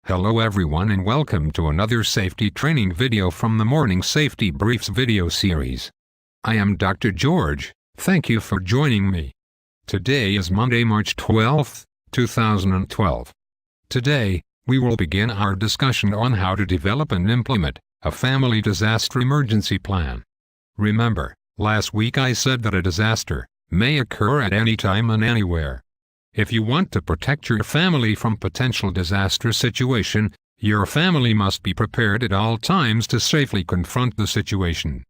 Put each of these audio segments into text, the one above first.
Hello everyone and welcome to another safety training video from the Morning Safety Briefs video series. I am Dr. George, thank you for joining me. Today is Monday, March 12, 2012. Today, we will begin our discussion on how to develop and implement a family disaster emergency plan. Remember, last week I said that a disaster may occur at any time and anywhere. If you want to protect your family from potential disaster situation, your family must be prepared at all times to safely confront the situation.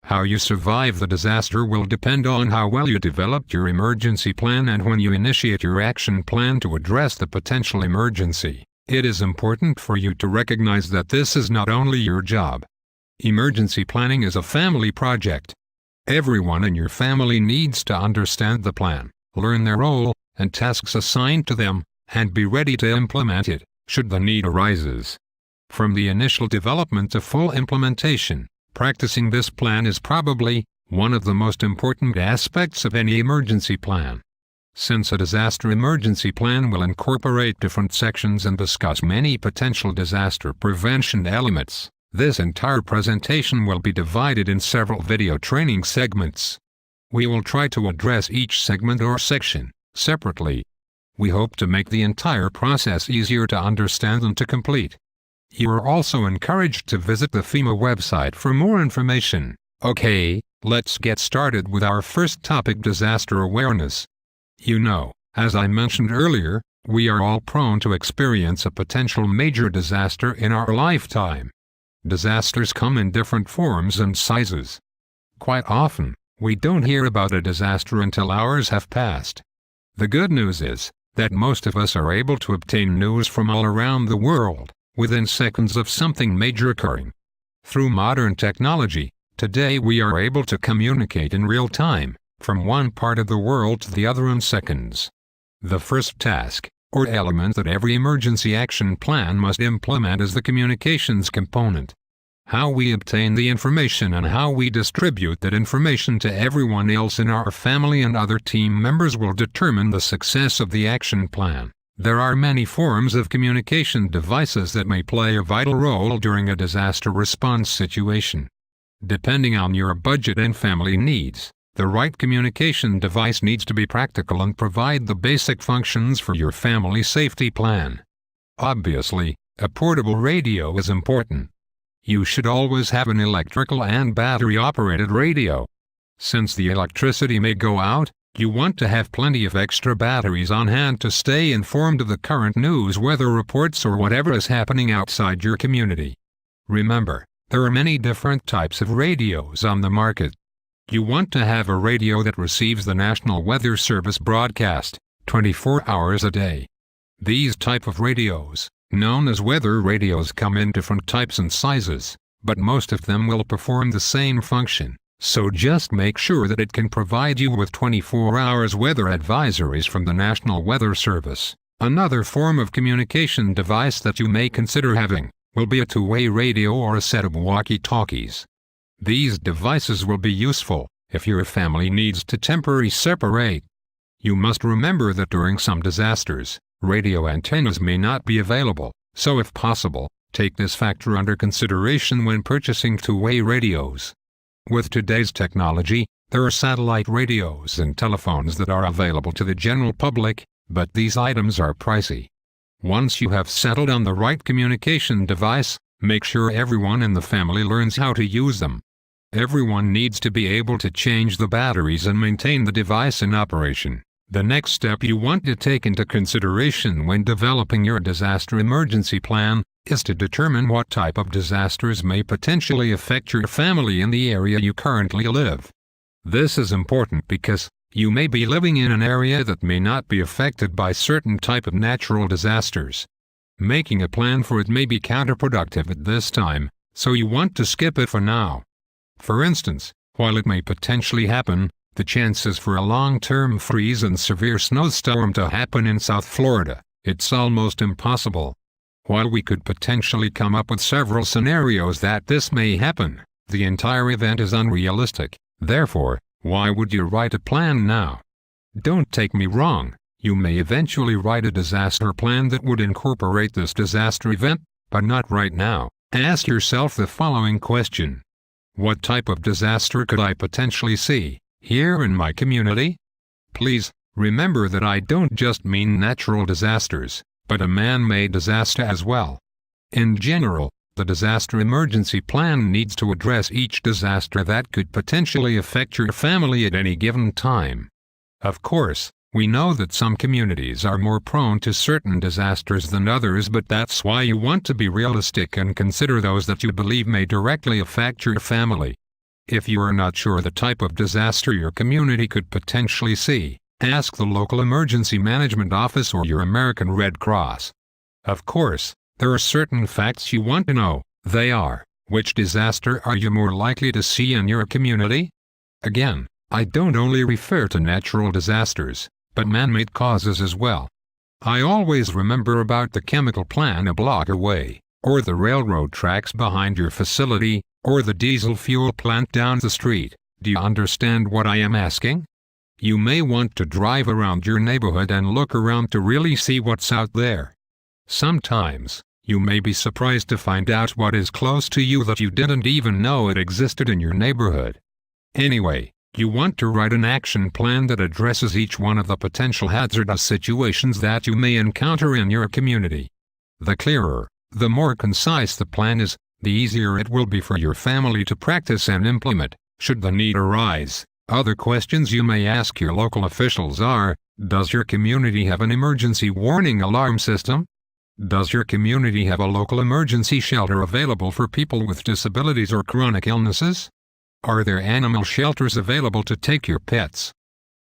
How you survive the disaster will depend on how well you developed your emergency plan and when you initiate your action plan to address the potential emergency. It is important for you to recognize that this is not only your job. Emergency planning is a family project. Everyone in your family needs to understand the plan, learn their role and tasks assigned to them, and be ready to implement it, should the need arises. From the initial development to full implementation, practicing this plan is probably one of the most important aspects of any emergency plan. Since a disaster emergency plan will incorporate different sections and discuss many potential disaster prevention elements, this entire presentation will be divided in several video training segments. We will try to address each segment or section separately. We hope to make the entire process easier to understand and to complete. You are also encouraged to visit the FEMA website for more information. Okay, let's get started with our first topic: disaster awareness. You know, as I mentioned earlier, we are all prone to experience a potential major disaster in our lifetime. Disasters come in different forms and sizes. Quite often, we don't hear about a disaster until hours have passed. The good news is that most of us are able to obtain news from all around the world within seconds of something major occurring. Through modern technology, today we are able to communicate in real time from one part of the world to the other in seconds. The first task, or element that every emergency action plan must implement, is the communications component. How we obtain the information and how we distribute that information to everyone else in our family and other team members will determine the success of the action plan. There are many forms of communication devices that may play a vital role during a disaster response situation. Depending on your budget and family needs, the right communication device needs to be practical and provide the basic functions for your family safety plan. Obviously, a portable radio is important. You should always have an electrical and battery-operated radio. Since the electricity may go out, you want to have plenty of extra batteries on hand to stay informed of the current news, weather reports, or whatever is happening outside your community. Remember, there are many different types of radios on the market. You want to have a radio that receives the National Weather Service broadcast 24 hours a day. These type of radios, known as weather radios, come in different types and sizes, but most of them will perform the same function, so just make sure that it can provide you with 24 hours weather advisories from the National Weather Service. Another form of communication device that you may consider having will be a two-way radio or a set of walkie-talkies. These devices will be useful if your family needs to temporarily separate. You must remember that during some disasters, radio antennas may not be available, so if possible, take this factor under consideration when purchasing two-way radios. With today's technology, there are satellite radios and telephones that are available to the general public, but these items are pricey. Once you have settled on the right communication device, make sure everyone in the family learns how to use them. Everyone needs to be able to change the batteries and maintain the device in operation. The next step you want to take into consideration when developing your disaster emergency plan is to determine what type of disasters may potentially affect your family in the area you currently live. This is important because you may be living in an area that may not be affected by certain type of natural disasters. Making a plan for it may be counterproductive at this time, so you want to skip it for now. For instance, while it may potentially happen, the chances for a long-term freeze and severe snowstorm to happen in South Florida, it's almost impossible. While we could potentially come up with several scenarios that this may happen, the entire event is unrealistic. Therefore, why would you write a plan now? Don't take me wrong, You may eventually write a disaster plan that would incorporate this disaster event, but not right now. Ask yourself the following question. What type of disaster could I potentially see here in my community? Please, remember that I don't just mean natural disasters, but a man-made disaster as well. In general, the disaster emergency plan needs to address each disaster that could potentially affect your family at any given time. Of course, we know that some communities are more prone to certain disasters than others, but that's why you want to be realistic and consider those that you believe may directly affect your family. If you are not sure the type of disaster your community could potentially see, ask the local emergency management office or your American Red Cross. Of course, there are certain facts you want to know. They are, which disaster are you more likely to see in your community? Again, I don't only refer to natural disasters, but man-made causes as well. I always remember about the chemical plant a block away, or the railroad tracks behind your facility, or the diesel fuel plant down the street. Do you understand what I am asking? You may want to drive around your neighborhood and look around to really see what's out there. Sometimes, you may be surprised to find out what is close to you that you didn't even know it existed in your neighborhood. Anyway, you want to write an action plan that addresses each one of the potential hazardous situations that you may encounter in your community. The clearer, the more concise the plan is, the easier it will be for your family to practice and implement, should the need arise. Other questions you may ask your local officials are, does your community have an emergency warning alarm system? Does your community have a local emergency shelter available for people with disabilities or chronic illnesses? Are there animal shelters available to take your pets?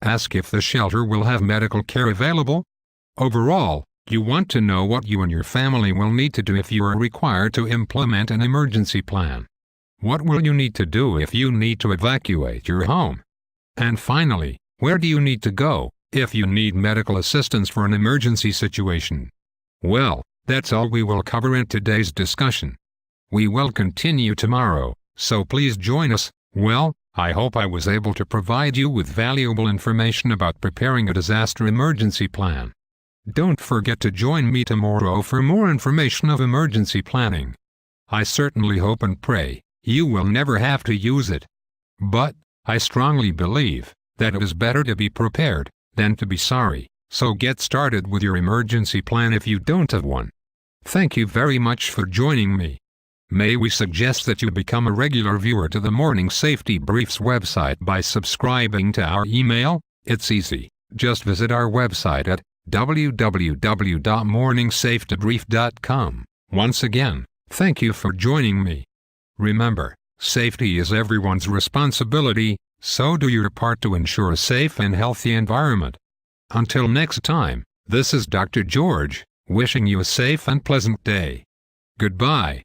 Ask if the shelter will have medical care available. Overall, you want to know what you and your family will need to do if you are required to implement an emergency plan. What will you need to do if you need to evacuate your home? And finally, where do you need to go if you need medical assistance for an emergency situation? Well, that's all we will cover in today's discussion. We will continue tomorrow, so please join us. Well, I hope I was able to provide you with valuable information about preparing a disaster emergency plan. Don't forget to join me tomorrow for more information of emergency planning. I certainly hope and pray you will never have to use it. But, I strongly believe that it is better to be prepared than to be sorry, so get started with your emergency plan if you don't have one. Thank you very much for joining me. May we suggest that you become a regular viewer to the Morning Safety Briefs website by subscribing to our email? It's easy. Just visit our website at www.morningsafetybrief.com. Once again, thank you for joining me. Remember, safety is everyone's responsibility, so do your part to ensure a safe and healthy environment. Until next time, this is Dr. George, wishing you a safe and pleasant day. Goodbye.